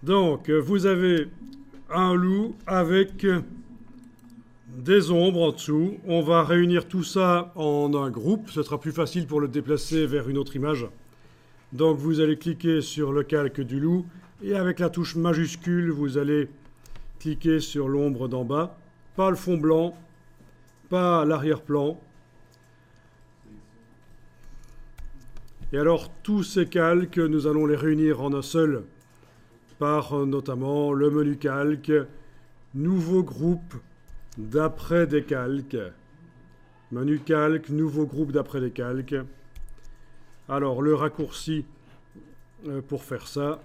Donc, vous avez un loup avec des ombres en dessous. On va réunir tout ça en un groupe. Ce sera plus facile pour le déplacer vers une autre image. Donc, vous allez cliquer sur le calque du loup et avec la touche majuscule, vous allez cliquer sur l'ombre d'en bas. Pas le fond blanc, pas l'arrière-plan. Et alors, tous ces calques, nous allons les réunir en un seul par notamment le menu calque, nouveau groupe d'après des calques. Menu calque, nouveau groupe d'après des calques. Alors, le raccourci pour faire ça,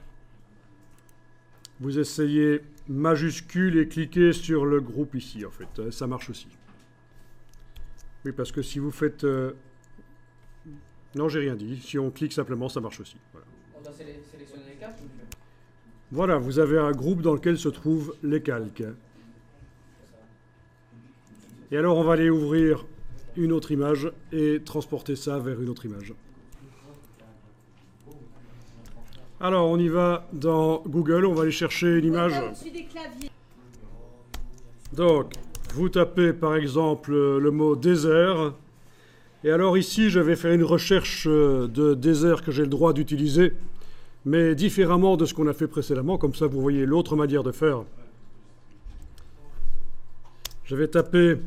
vous essayez majuscule et cliquez sur le groupe ici, en fait. Ça marche aussi. Oui, parce que si vous faites... Non, j'ai rien dit. Si on clique simplement, ça marche aussi. Voilà. On doit sélectionner les calques ou mieux? Voilà, vous avez un groupe dans lequel se trouvent les calques. Et alors, on va aller ouvrir une autre image et transporter ça vers une autre image. Alors, on y va dans Google, on va aller chercher une image. Donc, vous tapez par exemple le mot désert. Et alors ici, je vais faire une recherche de désert que j'ai le droit d'utiliser, mais différemment de ce qu'on a fait précédemment. Comme ça, vous voyez l'autre manière de faire. Je vais taper...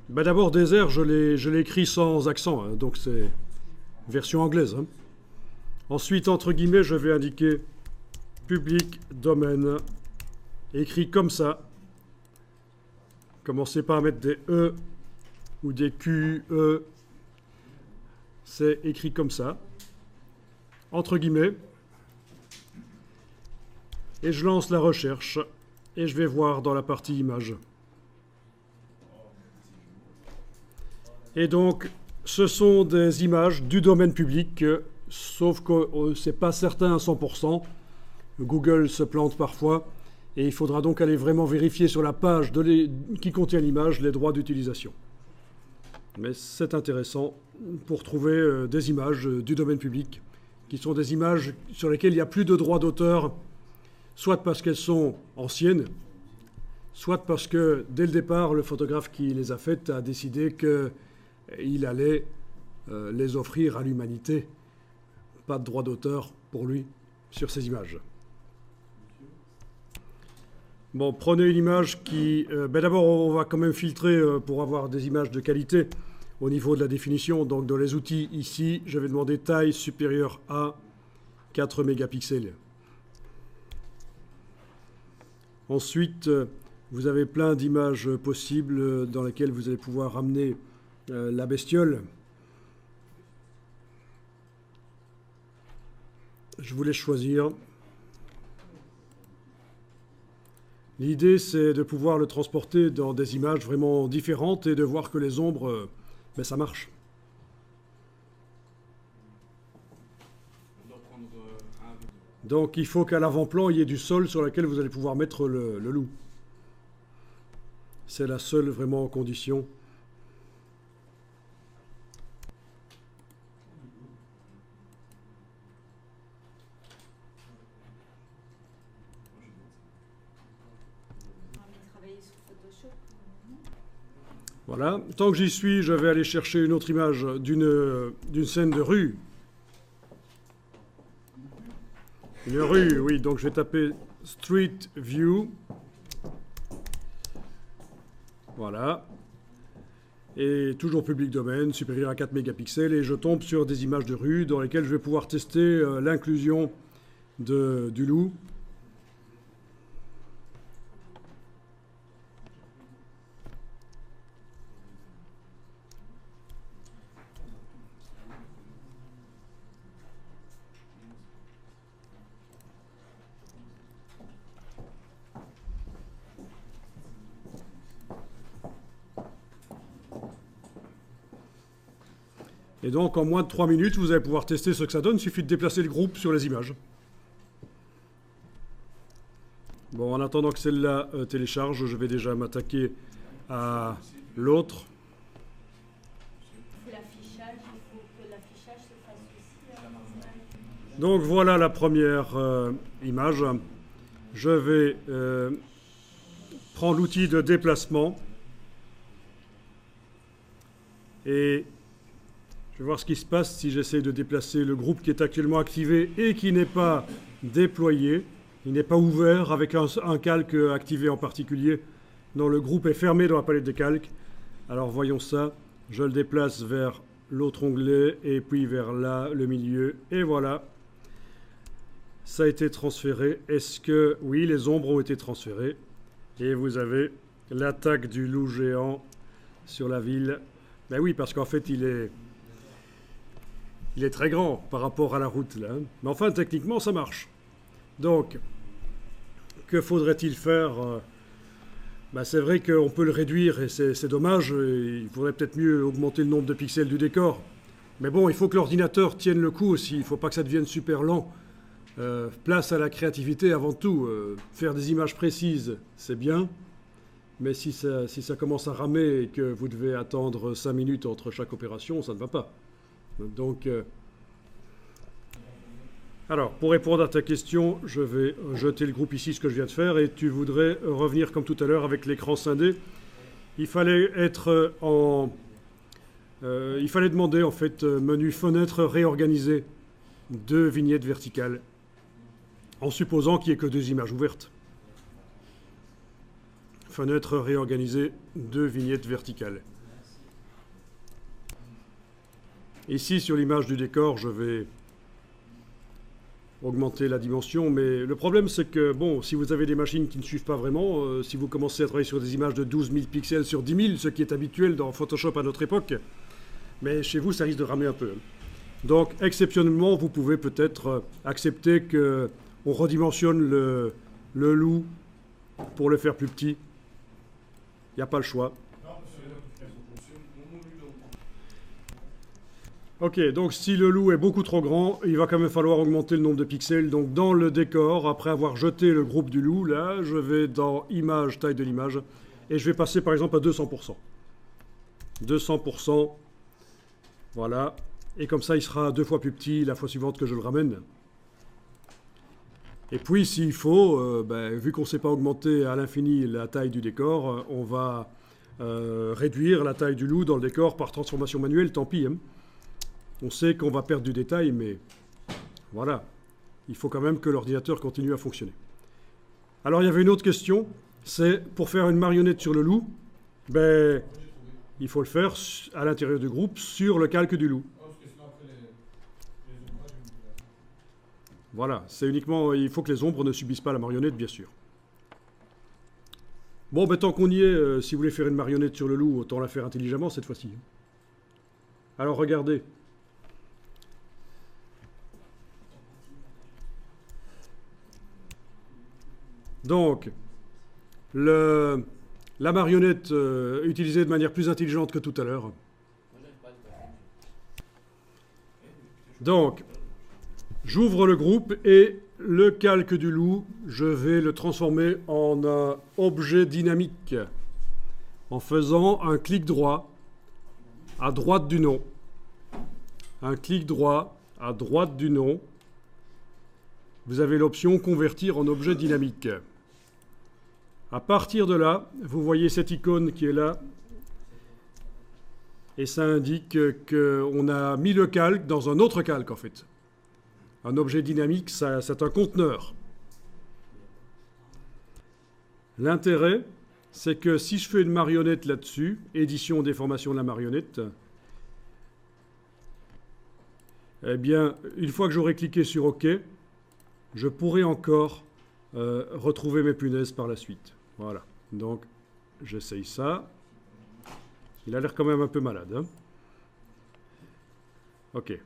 d'abord, désert, je l'ai écrit sans accent, hein, donc c'est version anglaise. Hein. Ensuite, entre guillemets, je vais indiquer public domaine, écrit comme ça. Commencez pas à mettre des E ou des Q, E. C'est écrit comme ça, entre guillemets. Et je lance la recherche et je vais voir dans la partie images. Et donc, ce sont des images du domaine public, sauf que ce n'est pas certain à 100%. Google se plante parfois et il faudra donc aller vraiment vérifier sur la page qui contient l'image les droits d'utilisation. Mais c'est intéressant pour trouver des images du domaine public, qui sont des images sur lesquelles il n'y a plus de droits d'auteur, soit parce qu'elles sont anciennes, soit parce que, dès le départ, le photographe qui les a faites a décidé qu'il allait les offrir à l'humanité. Pas de droit d'auteur pour lui sur ces images. Bon, prenez une image qui... d'abord, on va quand même filtrer pour avoir des images de qualité au niveau de la définition. Donc, dans les outils, ici, je vais demander taille supérieure à 4 mégapixels. Ensuite, vous avez plein d'images possibles dans lesquelles vous allez pouvoir amener la bestiole. Je vous laisse choisir. L'idée, c'est de pouvoir le transporter dans des images vraiment différentes et de voir que les ombres, ça marche. Donc, il faut qu'à l'avant-plan, il y ait du sol sur lequel vous allez pouvoir mettre le loup. C'est la seule vraiment condition. Voilà. Tant que j'y suis, je vais aller chercher une autre image d'une scène de rue. Une rue, oui. Donc je vais taper Street View. Voilà. Et toujours public domaine, supérieur à 4 mégapixels. Et je tombe sur des images de rue dans lesquelles je vais pouvoir tester l'inclusion du loup. Et donc, en moins de 3 minutes, vous allez pouvoir tester ce que ça donne. Il suffit de déplacer le groupe sur les images. Bon, en attendant que celle-là télécharge, je vais déjà m'attaquer à l'autre. Donc, voilà la première image. je vais prendre l'outil de déplacement et je vais voir ce qui se passe si j'essaie de déplacer le groupe qui est actuellement activé et qui n'est pas déployé. Il n'est pas ouvert avec un calque activé en particulier. Non, le groupe est fermé dans la palette de calques. Alors voyons ça. Je le déplace vers l'autre onglet et puis vers là, le milieu. Et voilà. Ça a été transféré. Est-ce que... Oui, les ombres ont été transférées. Et vous avez l'attaque du loup géant sur la ville. Ben oui, parce qu'en fait, il est très grand par rapport à la route, là. Mais enfin, techniquement, ça marche. Donc, que faudrait-il faire? Ben, c'est vrai qu'on peut le réduire et c'est dommage. Il faudrait peut-être mieux augmenter le nombre de pixels du décor. Mais bon, il faut que l'ordinateur tienne le coup aussi. Il ne faut pas que ça devienne super lent. Place à la créativité avant tout. Faire des images précises, c'est bien. Mais si ça commence à ramer et que vous devez attendre 5 minutes entre chaque opération, ça ne va pas. Donc, alors, pour répondre à ta question, je vais jeter le groupe ici, ce que je viens de faire, et tu voudrais revenir comme tout à l'heure avec l'écran scindé. Il fallait il fallait demander, en fait, menu fenêtre réorganisée, 2 vignettes verticales, en supposant qu'il n'y ait que 2 images ouvertes. Fenêtre réorganisée, 2 vignettes verticales. Ici, sur l'image du décor, je vais augmenter la dimension, mais le problème, c'est que, bon, si vous avez des machines qui ne suivent pas vraiment, si vous commencez à travailler sur des images de 12 000 pixels sur 10 000, ce qui est habituel dans Photoshop à notre époque, mais chez vous, ça risque de ramer un peu. Donc, exceptionnellement, vous pouvez peut-être accepter qu'on redimensionne le loup pour le faire plus petit. Il n'y a pas le choix. Ok, donc si le loup est beaucoup trop grand, il va quand même falloir augmenter le nombre de pixels. Donc dans le décor, après avoir jeté le groupe du loup, là, je vais dans Image, taille de l'image, et je vais passer par exemple à 200%. 200%, voilà. Et comme ça, il sera 2 fois plus petit la fois suivante que je le ramène. Et puis, s'il faut, vu qu'on ne sait pas augmenter à l'infini la taille du décor, on va réduire la taille du loup dans le décor par transformation manuelle, tant pis. Hein. On sait qu'on va perdre du détail, mais voilà. Il faut quand même que l'ordinateur continue à fonctionner. Alors, il y avait une autre question. C'est pour faire une marionnette sur le loup, il faut le faire à l'intérieur du groupe sur le calque du loup. Voilà, c'est uniquement, il faut que les ombres ne subissent pas la marionnette, bien sûr. Bon, tant qu'on y est, si vous voulez faire une marionnette sur le loup, autant la faire intelligemment cette fois-ci. Alors, regardez. Donc, la marionnette utilisée de manière plus intelligente que tout à l'heure. Donc, j'ouvre le groupe et le calque du loup, je vais le transformer en un objet dynamique en faisant un clic droit à droite du nom. Un clic droit à droite du nom. Vous avez l'option convertir en objet dynamique. À partir de là, vous voyez cette icône qui est là. Et ça indique qu'on a mis le calque dans un autre calque, en fait. Un objet dynamique, c'est un conteneur. L'intérêt, c'est que si je fais une marionnette là-dessus, édition, déformation de la marionnette, eh bien, une fois que j'aurai cliqué sur OK, je pourrai encore retrouver mes punaises par la suite. Voilà. Donc, j'essaye ça. Il a l'air quand même un peu malade. Hein? OK.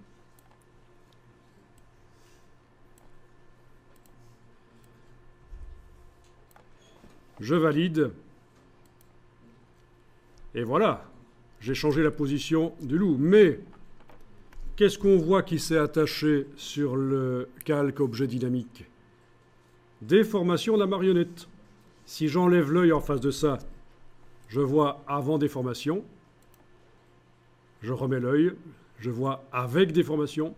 Je valide. Et voilà. J'ai changé la position du loup. Mais, qu'est-ce qu'on voit qui s'est attaché sur le calque objet dynamique? Déformation de la marionnette. Si j'enlève l'œil en face de ça, je vois avant déformation. Je remets l'œil, je vois avec déformation.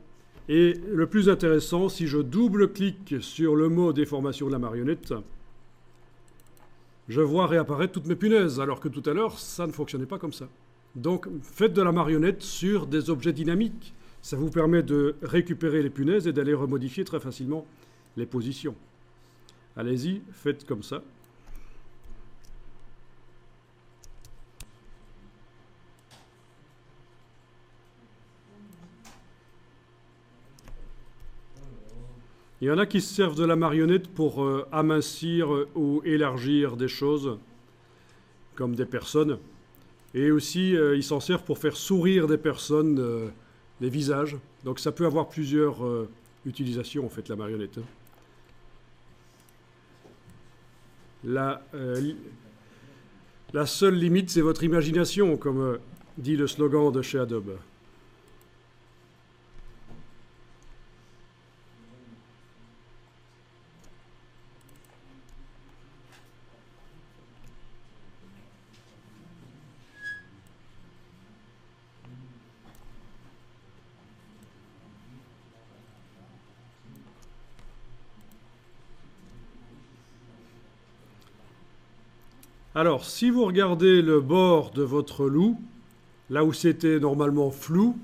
Et le plus intéressant, si je double-clique sur le mot déformation de la marionnette, je vois réapparaître toutes mes punaises, alors que tout à l'heure, ça ne fonctionnait pas comme ça. Donc, faites de la marionnette sur des objets dynamiques. Ça vous permet de récupérer les punaises et d'aller remodifier très facilement les positions. Allez-y, faites comme ça. Il y en a qui se servent de la marionnette pour amincir ou élargir des choses, comme des personnes. Et aussi, ils s'en servent pour faire sourire des personnes, des visages. Donc ça peut avoir plusieurs utilisations, en fait, la marionnette. La seule limite, c'est votre imagination, comme dit le slogan de chez Adobe. Alors, si vous regardez le bord de votre loup, là où c'était normalement flou,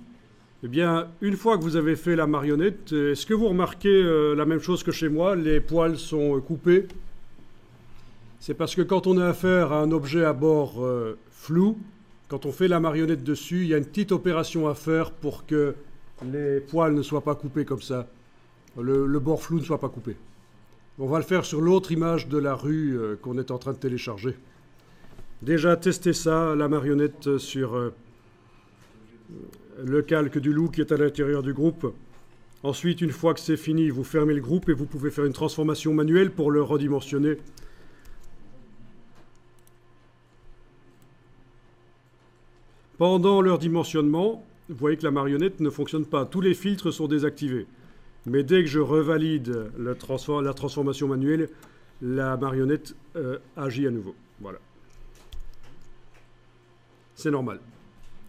eh bien, une fois que vous avez fait la marionnette, est-ce que vous remarquez la même chose que chez moi? Les poils sont coupés. C'est parce que quand on a affaire à un objet à bord flou, quand on fait la marionnette dessus, il y a une petite opération à faire pour que les poils ne soient pas coupés comme ça. Le bord flou ne soit pas coupé. On va le faire sur l'autre image de la rue qu'on est en train de télécharger. Déjà testé ça, la marionnette sur le calque du loup qui est à l'intérieur du groupe. Ensuite, une fois que c'est fini, vous fermez le groupe et vous pouvez faire une transformation manuelle pour le redimensionner. Pendant leur dimensionnement, vous voyez que la marionnette ne fonctionne pas. Tous les filtres sont désactivés. Mais dès que je revalide la transformation manuelle, la marionnette agit à nouveau. Voilà. C'est normal.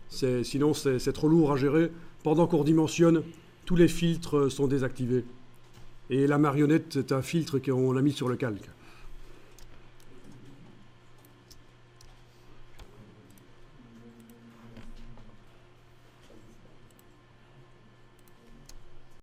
Sinon, c'est trop lourd à gérer. Pendant qu'on redimensionne, tous les filtres sont désactivés. Et la marionnette est un filtre qu'on a mis sur le calque.